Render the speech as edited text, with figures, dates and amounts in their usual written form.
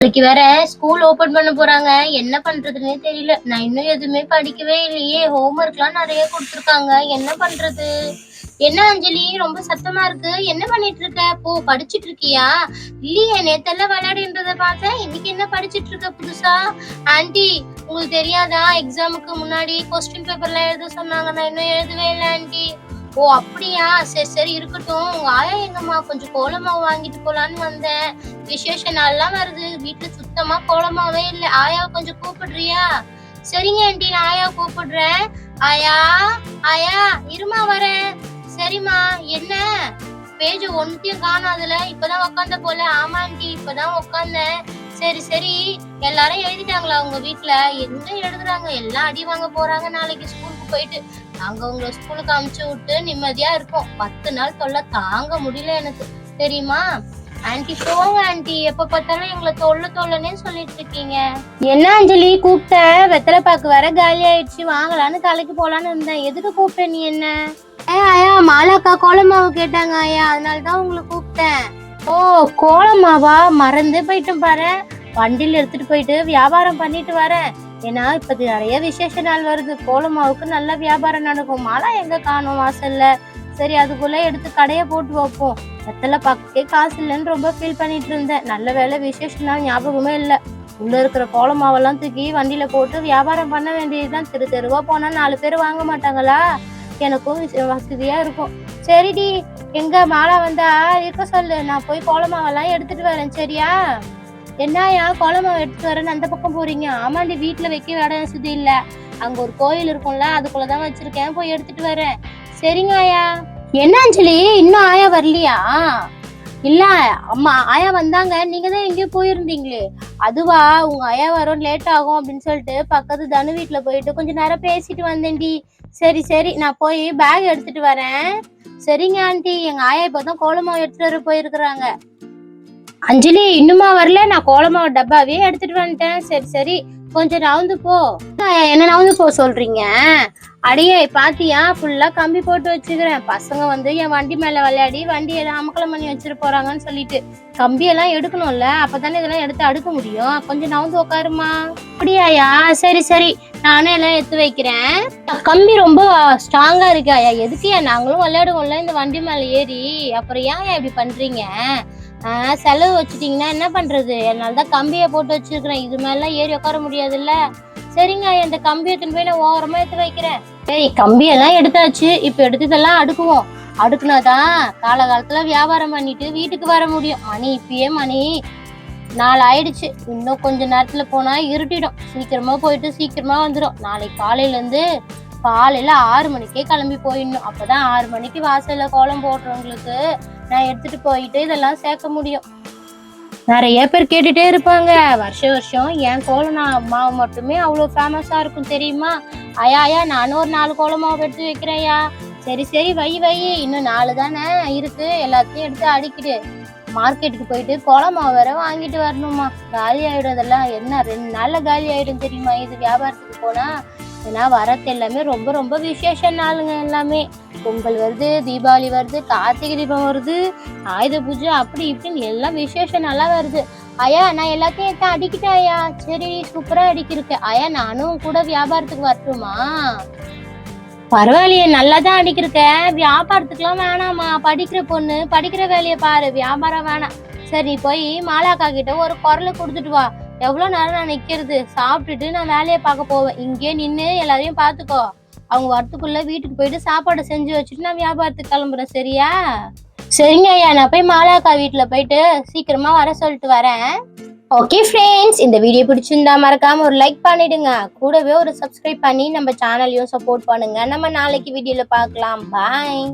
நாளைக்கு வேற school open பண்ண போறாங்க. என்ன பண்றதுன்னே தெரியல. நான் இன்னும் எதுவுமே படிக்கவே இல்லையே. ஹோம்ஒர்க்லாம் நிறைய கொடுத்துருக்காங்க. என்ன பண்றது? என்ன அஞ்சலி ரொம்ப சத்தமா இருக்கு? என்ன பண்ணிட்டு இருக்க? படிச்சிட்டு இருக்கியா? இல்லையே, நேத்தெல்லாம் விளையாடின்றத பார்த்தேன். இன்னைக்கு என்ன படிச்சிட்டு இருக்க புதுசா? ஆன்ட்டி, உங்களுக்கு தெரியாதா? எக்ஸாமுக்கு முன்னாடி கொஸ்டின் பேப்பர்லாம் எழுத சொன்னாங்க. நான் இன்னும் எழுதவே இல்லை ஆன்ட்டி. அப்படியா? சரி சரி, இருக்கட்டும். உங்க ஆயா எங்கம்மா? கொஞ்சம் கோலமாவு வாங்கிட்டு போலான்னு வந்தேன். விசேஷ நாள்லாம் வருது. வீட்டுல சுத்தமா கோலமாவே இல்ல. ஆயாவை கொஞ்சம் கூப்பிடுறியா? சரிங்க ஆண்டி, நான் ஆயாவை கூப்பிடுறேன். ஆயா, ஆயா, இருமா வரேன். சரிம்மா. என்ன பேஜ் ஒன்னுத்தையும் காணாதுல? இப்பதான் உக்காந்த போல. ஆமா ஆண்டி, இப்பதான் உக்காந்தேன். சரி சரி, எல்லாரும் எழுதிட்டாங்களா உங்க வீட்டுல? எங்க எழுதுறாங்க? எல்லாம் அடி வாங்க போறாங்க நாளைக்கு ஸ்கூலுக்கு போயிட்டு. நாங்க உங்களை ஸ்கூலுக்கு அமுச்சு விட்டு நிம்மதியா இருக்கோம். 10 நாள் தொல்லை தாங்க முடியல எனக்கு, தெரியுமா? ஆன்ட்டி போங்க ஆன்ட்டி, எப்ப பார்த்தாலும் எங்களை தொல்லனே சொல்லிட்டு இருக்கீங்க. என்ன அஞ்சலி கூப்பிட்ட? வெத்தலை பாக்கு வேற காலி ஆயிடுச்சு, வாங்கலான்னு கலைக்கு போலான்னு இருந்தேன். எதுக்கு கூப்பிட்ட நீ என்ன? ஆயா, மாலாக்கா கோலமாவு கேட்டாங்க ஆயா, அதனாலதான் உங்களை கூப்பிட்டேன். ஓ, கோலமாவா? மறந்து போயிட்டேன் பாரு. வண்டியில எடுத்துட்டு போயிட்டு வியாபாரம் பண்ணிட்டு வரேன். ஏன்னா இப்ப நிறைய விசேஷ நாள் வருது. கோலமாவுக்கு நல்ல வியாபாரம் நடக்கும். மாலா எங்க காணும் வாசல்ல? சரி, அதுக்குள்ள எடுத்து கடையை போட்டு வைப்போம். வெத்தலை பாக்கே காசு இல்லைன்னு ரொம்ப ஃபீல் பண்ணிட்டு இருந்தேன். நல்ல வேலை விசேஷ நாள் ஞாபகமே இல்லை. உள்ள இருக்கிற கோலமாவெல்லாம் தூக்கி வண்டியில போட்டு வியாபாரம் பண்ண வேண்டியதுதான். தெருவா போனா 4 பேர் வாங்க மாட்டாங்களா? எனக்கும் வசதியா இருக்கும். சரிடி, எங்க மாலா வந்தா இருக்க சொல்லு, நான் போய் கோலமாவெல்லாம் எடுத்துட்டு வரேன். சரியா? என்னயா கோலமாவை எடுத்துட்டு வரேன்னு அந்த பக்கம் போறீங்க? ஆமாண்டி, வீட்டுல வைக்க இடம் வசதி இல்ல. அங்க ஒரு கோயில் இருக்கும்ல, அதுக்குள்ளதான் வச்சிருக்கேன், போய் எடுத்துட்டு வரேன். சரிங்க ஆயா. என்ன அஞ்சலி, இன்னும் ஆயா வரலையா? இல்ல அம்மா, ஆயா வந்தாங்க. நீங்க தான் எங்கேயோ போயிருந்தீங்களே. அதுவா, உங்க ஆயா வரும் லேட் ஆகும் அப்படின்னு சொல்லிட்டு பக்கத்து தனு வீட்டுல போயிட்டு கொஞ்ச நேரம் பேசிட்டு வந்தேன்டி. சரி சரி, நான் போய் பேக் எடுத்துட்டு வரேன். சரிங்க ஆண்டி, எங்க ஆயா இப்பதான் கோலமாவு எடுத்துட்டு வர போயிருக்கிறாங்க. அஞ்சலி இன்னுமா வரல? நான் கோலமாவு டப்பாவே எடுத்துட்டு வந்துட்டேன். சரி சரி, கொஞ்சம் நவுந்து போ. என்ன நவுந்து போ சொல்றீங்க? அடியே பாத்தியா, ஃபுல்லா கம்பி போட்டு வச்சுக்கிறேன். பசங்க வந்து என் வண்டி மேல விளையாடி வண்டியெல்லாம் அமக்கலம் பண்ணி வச்சுட்டு போறாங்கன்னு சொல்லிட்டு கம்பியெல்லாம் எடுக்கணும்ல, அப்பதானே இதெல்லாம் எடுத்து அடுக்க முடியும். கொஞ்சம் நவுந்து உட்காருமா. அப்படியாயா? சரி சரி, நானும் எல்லாம் எடுத்து வைக்கிறேன். கம்பி ரொம்ப ஸ்ட்ராங்கா இருக்கு ஆயா. எதுக்கு? நாங்களும் விளையாடுவோம்ல இந்த வண்டி மேல ஏறி. அப்புறம் ஏன் இப்படி பண்றீங்க? செலவு வச்சுட்டீங்கன்னா என்ன பண்றது? அதனாலதான் கம்பியை போட்டு வச்சிருக்கிறேன். இது மேலாம் ஏறி உட்கார முடியாதுல்ல. சரிங்க, இந்த கம்பியை போய் நான் ஓரமா எடுத்து வைக்கிறேன். சரி, கம்பியெல்லாம் எடுத்தாச்சு. இப்ப எடுத்து இதெல்லாம் அடுக்குவோம். அடுக்குனாதான் காலகாலத்துல வியாபாரம் பண்ணிட்டு வீட்டுக்கு வர முடியும். இப்பயே மணி 4 ஆயிடுச்சு. இன்னும் கொஞ்ச நேரத்துல போனா இருட்டிடும். சீக்கிரமா போயிட்டு சீக்கிரமா வந்துடும். நாளைக்கு காலையில 6 மணிக்கே கிளம்பி போயிடணும். அப்பதான் 6 மணிக்கு வாசல்ல கோலம் போடுறவங்களுக்கு நான் எடுத்துட்டு போயிட்டு இதெல்லாம் சேர்க்க முடியும். நிறைய பேர் கேட்டுட்டே இருப்பாங்க, வருஷம் என் கோலம் மாவு மட்டுமே அவ்வளவு ஃபேமஸா இருக்கும் தெரியுமா? ஐயா, நானும் ஒரு 4 கோலமாவு எடுத்து வைக்கிறேன்யா. சரி சரி, வை, இன்னும் 4 தானே இருக்கு. எல்லாத்தையும் எடுத்து அடிக்கிட்டு மார்க்கெட்டுக்கு போயிட்டு கோலமாவு வேற வாங்கிட்டு வரணுமா. காலி ஆயிடும். அதெல்லாம் என்ன 2 நாள்ல காலி ஆயிடும் தெரியுமா இது வியாபாரத்துக்கு போனா? ஏன்னா வரது எல்லாமே ரொம்ப ரொம்ப விசேஷ நாளுங்க. எல்லாமே பொங்கல் வருது, தீபாவளி வருது, கார்த்திகை தீபம் வருது, ஆயுத பூஜை, அப்படி இப்படின்னு எல்லாம் விசேஷ நாளா வருது. ஐயா, நான் எல்லாத்தையும் எடுத்து அடிக்கிட்டேன் ஐயா. சரி, சூப்பரா அடிக்கிருக்கேன் ஐயா. நானும் கூட வியாபாரத்துக்கு வரட்டுமா? பரவாயில்லையே, நல்லாதான் அடிக்கிருக்க. வியாபாரத்துக்குலாம் வேணாமா. படிக்கிற பொண்ணு படிக்கிற வேலையை பாரு, வியாபாரம் வேணாம். சரி, போய் மாலாக்கா கிட்ட ஒரு குரலை கொடுத்துட்டு வா. எவ்வளவு நேரம் நான் நிக்கிறது? சாப்பிட்டுட்டு நான் வேலையை பார்க்க போவேன். இங்கே நின்று எல்லாரையும் பாத்துக்கோ. அவங்க வரத்துக்குள்ள வீட்டுக்கு போயிட்டு சாப்பாடு செஞ்சு வச்சுட்டு நான் வியாபாரத்துக்கு கிளம்புறேன். சரியா? சரிங்க ஐயா, நான் போய் மாலாக்கா வீட்டுல போயிட்டு சீக்கிரமா வர சொல்லிட்டு வரேன். ஓகே ஃப்ரெண்ட்ஸ், இந்த வீடியோ பிடிச்சிருந்தா மறக்காம ஒரு லைக் பண்ணிடுங்க. கூடவே ஒரு சப்ஸ்கிரைப் பண்ணி நம்ம சேனலையும் சப்போர்ட் பண்ணுங்க. நம்ம நாளைக்கு வீடியோல பார்க்கலாம். பாய்.